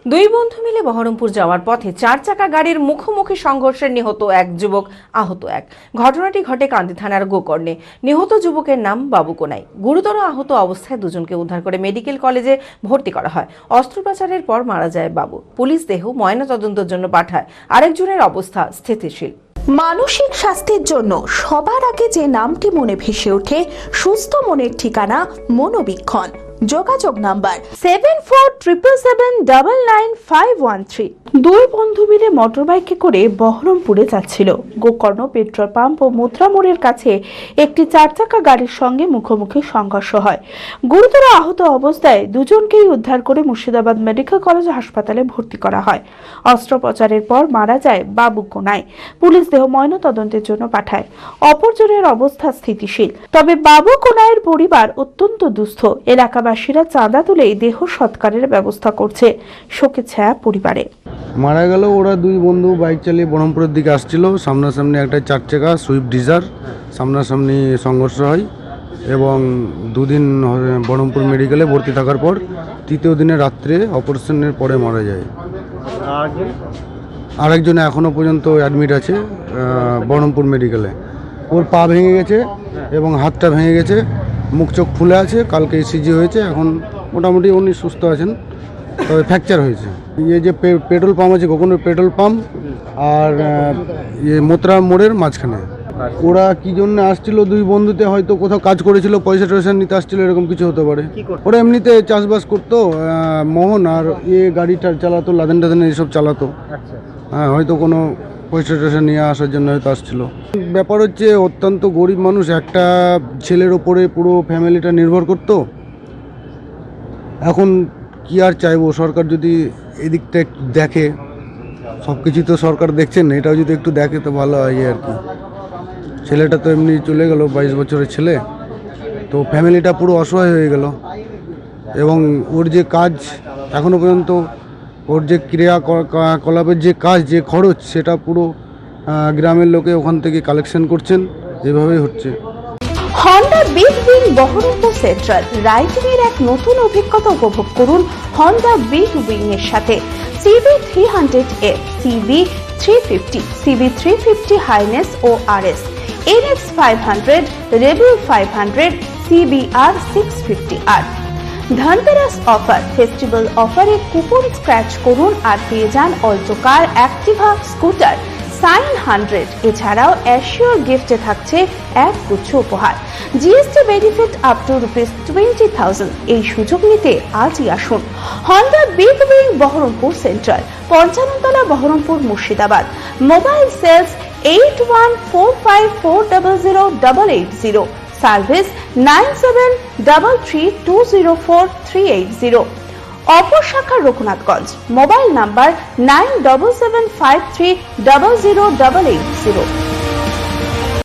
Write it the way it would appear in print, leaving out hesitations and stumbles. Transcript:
দুই বন্ধু মিলে বহরমপুর যাওয়ার পথে চার চাকা গাড়ির মুখোমুখি সংঘর্ষে নিহত এক যুবক, আহত এক। ঘটনাটি ঘটে কান্দি থানার গোকর্ণে। নিহত যুবকের নাম বাবু কোনাই। গুরুতর আহত অবস্থায় দুজনকে উদ্ধার করে মেডিকেল কলেজে ভর্তি করা হয়। অস্ত্রোপচারের পর মারা যায় বাবু। পুলিশ দেহ ময়নাতদন্তের জন্য পাঠায়। আরেকজনের অবস্থা স্থিতিশীল। মানসিক স্বাস্থ্যের জন্য সবার আগে যে নামটি মনে ভেসে ওঠে, সুস্থ মনের ঠিকানা মনোবীক্ষণ। যোগাযোগ নাম্বার 7477799513। দুই বন্ধু মিলে মোটরবাইকে করে বহরমপুরে যাচ্ছিল। গোকর্ণ পেট্রোল পাম্প ও মুদ্রা মোড়ের কাছে একটি চার চাকা গাড়ির সঙ্গে মুখোমুখি সংঘর্ষ হয়। গুরুতর আহত অবস্থায় দুজনকেই উদ্ধার করে মুর্শিদাবাদ মেডিকেল কলেজ হাসপাতালে ভর্তি করা হয়। অস্ত্রোপচারের পর মারা যায় বাবু কোনাই। পুলিশ দেহ ময়নাতদন্তের জন্য পাঠায়। অপরজনের অবস্থা স্থিতিশীল। তবে বাবু কোনাইয়ের পরিবার অত্যন্ত দুস্থ। এলাকাবাসীরা চাঁদা তুলে দেহ সৎকারের ব্যবস্থা করছে। শোকের ছায়া পরিবারে। মারা গেল ওরা দুই বন্ধু বাইক চালিয়ে বহরমপুরের দিকে আসছিল। সামনাসামনি একটা চার চাকা সুইফট ডিজায়ার সামনাসামনি সংঘর্ষ হয় এবং দুদিন বহরমপুর মেডিকেলে ভর্তি থাকার পর তৃতীয় দিনে রাত্রে অপারেশনের পরে মারা যায়। আরেকজন এখনও পর্যন্ত অ্যাডমিট আছে বহরমপুর মেডিকেলে। ওর পা ভেঙে গেছে এবং হাতটা ভেঙে গেছে, মুখ চোখ ফুলে আছে। কালকে ইসিজি হয়েছে, এখন মোটামুটি উনি সুস্থ আছেন, তবে ফ্র্যাকচার হয়েছে। এই যে পেট্রোল পাম্প আছে, গোকর্ণ পেট্রোল পাম্প আর মোতরা মোড়ের মাঝখানে। ওরা কি জন্য আসছিল, দুই বন্ধুতে হয়তো কোথাও কাজ করেছিল, পয়সা টয়সা নিতে আসছিল, এরকম কিছু হতে পারে। ওরা এমনিতে চাষবাস করতো, মোহন আর গাড়িটা চালাতো, লাদেন টাদেন এইসব চালাতো। হ্যাঁ, হয়তো কোনো পয়সা টয়সা নিয়ে আসার জন্য হয়তো আসছিল। ব্যাপার হচ্ছে অত্যন্ত গরিব মানুষ, একটা ছেলের ওপরে পুরো ফ্যামিলিটা নির্ভর করতো। এখন কি আর চাইবো, সরকার যদি এদিকটা একটু দেখে, সব কিছু তো সরকার দেখছেন, এটাও যদি একটু দেখে তো ভালো হয় আর কি। ছেলেটা তো এমনি চলে গেল, 22 বছরের ছেলে, তো ফ্যামিলিটা পুরো অসহায় হয়ে গেল। এবং ওর যে কাজ এখনো পর্যন্ত, ওর যে ক্রিয়াকলাপের যে কাজ, যে খরচ, সেটা পুরো গ্রামের লোকে ওখান থেকে কালেকশন করছেন, এভাবেই হচ্ছে। Honda Big Wing Baharampur central riding এর এক নতুন অভিজ্ঞতা উপভোগ করুন হন্ডা বিগ উইং এর সাথে। CB300F, CB350, CB350 হাইনেস ও RS, NX 500, Rebel 500, CBR 650R। Dhanteras offer, festival অফারে কুপন স্ক্র্যাচ করুন আর পেয়ে যান Alto car, Activa, scooter, Shine 100। এছাড়াও অ্যাসিওর গিফটে থাকছে এক গুচ্ছ উপহার। GST benefit up to ₹20,000। এই সুযোগ নিতে আজই আসুন Honda Big Wing Baharampur central, 55 তলা, Baharampur, Murshidabad. Mobile sales 8145400880। Service 9733204380। অপর শাখা রঘুনাথগঞ্জ। Mobile number 9775300880।